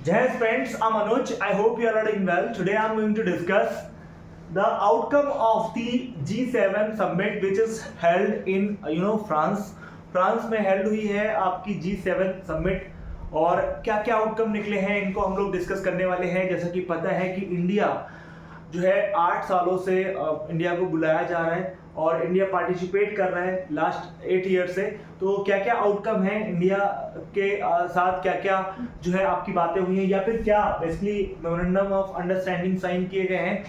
Jai friends, I'm Anuj. I hope you are doing well. Today I'm going to discuss the outcome of the G7 summit which is held in France. France में held हुई है आपकी G7 summit और क्या क्या outcome निकले हैं इनको हम लोग डिस्कस करने वाले हैं। जैसा कि पता है कि इंडिया जो है 8 सालों से इंडिया को बुलाया जा रहा है और इंडिया पार्टिसिपेट कर रहा है लास्ट 8 ईयर से। तो क्या क्या आउटकम है इंडिया के साथ, क्या क्या जो है आपकी बातें हुई हैं या फिर क्या basically memorandum of understanding sign किए गए हैं,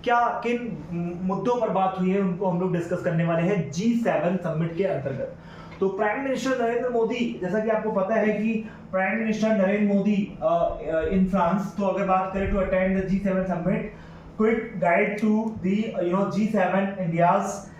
क्या किन मुद्दों पर बात हुई है, उनको हम लोग डिस्कस करने वाले हैं G7 समिट के अंतर्गत। तो प्राइम मिनिस्टर नरेंद्र मोदी, जैसा कि आपको पता है कि prime minister Narendra Modi in France, तो अगर बात करें to attend the G7 summit, quick guide to the G7 India's,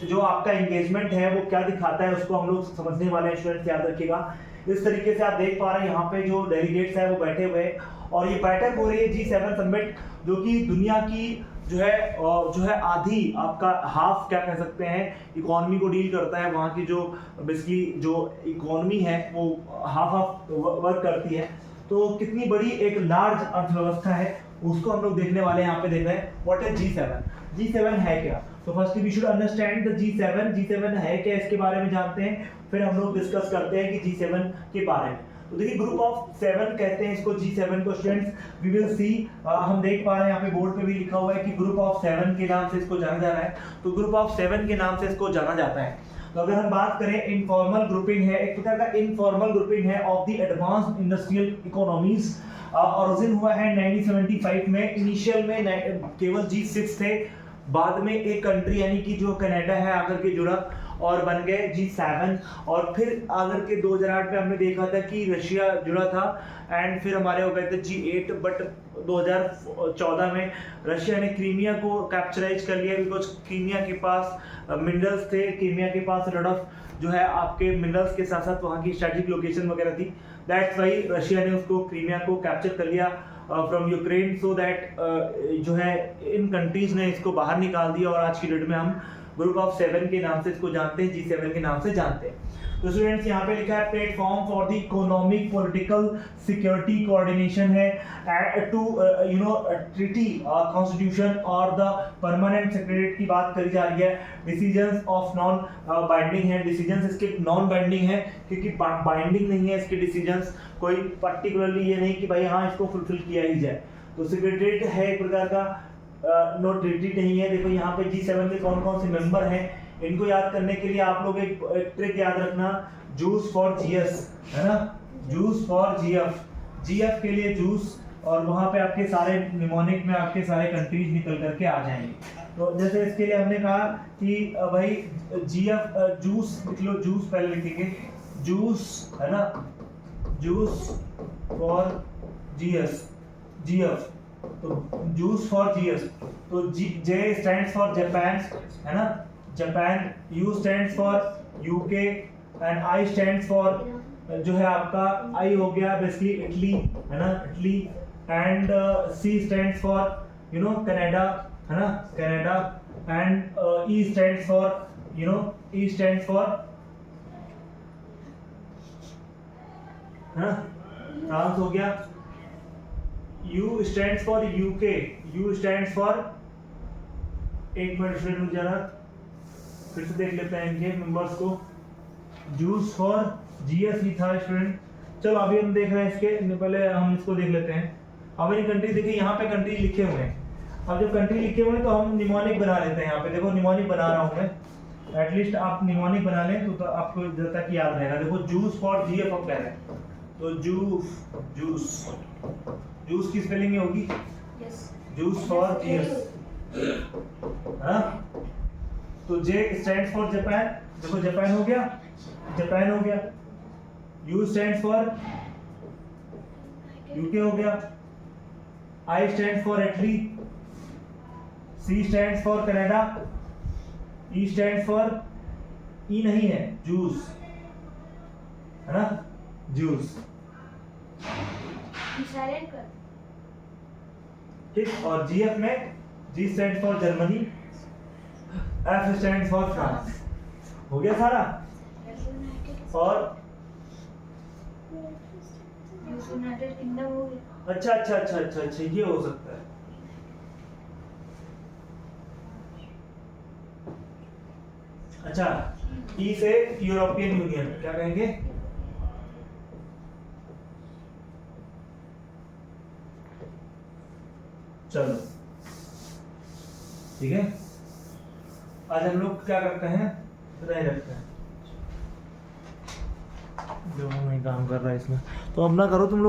जो आपका एंगेजमेंट है वो क्या दिखाता है उसको हम लोग समझने वाले हैं। स्टूडेंट्स याद रखिएगा। इस तरीके से आप देख पा रहे हैं यहाँ पे जो डेलीगेट्स है वो बैठे हुए हैं और ये बैठक हो रही है G7 समिट, जो कि दुनिया की जो है आधी, आपका हाफ क्या कह सकते हैं, इकोनॉमी को डील करता है। वहाँ की जो बेसिकली जो इकोनॉमी है वो हाफ वर्क करती है। तो कितनी बड़ी एक लार्ज अर्थव्यवस्था है उसको हम लोग देखने वाले हैं। यहाँ पे देख रहे हैं व्हाट इज G7 है क्या। तो first we should understand the G7 है क्या, इसके बारे में जानते हैं, फिर हम लोग डिस्कस करते हैं कि G7 के बारे में। तो देखिए ग्रुप ऑफ 7 कहते हैं इसको G7 को। स्टूडेंट्स वी विल सी, हम देख पा रहे हैं यहाँ पे बोर्ड पे भी लिखा हुआ है कि ग्रुप ऑफ 7 के नाम से इसको जाना जा रहा है। तो ग्रुप ऑफ 7 के नाम से इसको जाना जाता है। तो अगर हम बात करें, इनफॉर्मल ग्रुपिंग है, एक प्रकार का इनफॉर्मल ग्रुपिंग है of the advanced industrial economies. Origin हुआ है 1975 में। इनिशियल में केवल G6 थे, बाद में एक कंट्री यानी कि जो कनाडा है आकर के जुड़ा और बन गए G7। और फिर आकर के 2008 में हमने देखा था कि रशिया जुड़ा था एंड फिर हमारे हो गए थे G8। बट 2014 में रशिया ने क्रीमिया को कैप्चराइज कर लिया, बिकॉज क्रीमिया के पास मिनरल्स थे, क्रीमिया के पास लॉट ऑफ जो है आपके मिनरल्स के साथ साथ वहाँ की स्ट्रेटेजिक लोकेशन वगैरह थी। दैट्स वाई रशिया ने उसको क्रीमिया को कैप्चर कर लिया फ्रॉम यूक्रेन, सो दैट जो है इन कंट्रीज ने इसको बाहर निकाल दिया और आज की डेट में हम ग्रुप ऑफ 7 के नाम से इसको जानते हैं, G7 के नाम से जानते हैं। तो स्टूडेंट्स यहाँ पे लिखा है platform for the economic political security coordination है टू ट्रीटी कॉन्स्टिट्यूशन और द परमानेंट सेक्रेटरीट की बात करी जा रही है। डिसीजंस ऑफ नॉन बाइंडिंग है, डिसीजंस इसके नॉन बाइंडिंग है क्योंकि बाइंडिंग नहीं है इसके डिसीजंस, कोई पर्टिकुलरली ये नहीं कि भाई हाँ इसको फुलफिल किया ही जाए। तो सेक्रेटरीट है एक प्रकार का नो ट्रीटी नहीं है। देखो यहाँ पे G7 के कौन कौन से मेंबर हैं, इनको याद करने के लिए आप लोग एक ट्रिक याद रखना, जूस फॉर GS है ना, जूस फॉर GF के लिए जूस, और वहां पे आपके सारे निमोनिक में आपके सारे कंट्रीज निकल करके आ जाएंगे। तो जैसे इसके लिए हमने कहा कि भाई GF जूस लिख लो, जूस पहले लिखेंगे, जूस है ना, जूस फॉर GF, तो जूस फॉर GS। तो J स्टैंड्स फॉर जापान है ना, Japan, U stands for UK and I stands for जो है आपका I हो गया बेसिकली इटली है ना, Italy, and C stands for Canada है ना, Canada, and E stands for E stands for है ना, फ्रांस हो गया। U stands for UK, U stands for, एक मिनट स्टूडेंट जरा फिर से देख लेते हैं इनके मेंबर्स को। जूस फॉर GS ही था स्टूडेंट। चलो अभी हम देख रहे हैं इसके, पहले हम इसको देख लेते हैं। अब इन कंट्री देखिए, यहाँ पे कंट्री लिखे हुए हैं। अब जब कंट्री लिखे हुए हैं तो हम निमोनिक बना लेते हैं। यहाँ पे देखो निमोनिक बना रहा हूँ मैं, एटलीस्ट आप निमोनिक बना लें तो आपको जब तक याद रहेगा। देखो जूस फॉर GF अब कह रहे हैं, तो जूस की स्पेलिंग ये होगी जूस फॉर GS है ना। तो J स्टैंड्स फॉर जापान, देखो जापान हो गया, जापान हो गया। U स्टैंड्स फॉर UK हो गया, I stands for Italy, C stands for Canada, E stands for, E नहीं है, जूस है ना, जूस ठीक। और GF में G stands for Germany, F stands for France. हो गया सारा। और यूनाइटेड किंगडम हो गया। अच्छा अच्छा अच्छा अच्छा अच्छा, ये हो सकता है। अच्छा, ई से यूरोपियन यूनियन, क्या कहेंगे? चलो ठीक है, आज हम लोग क्या करते हैं, रह रखते हैं जो हमें काम कर रहा है इसमें, तो अब ना करो तुम लोग।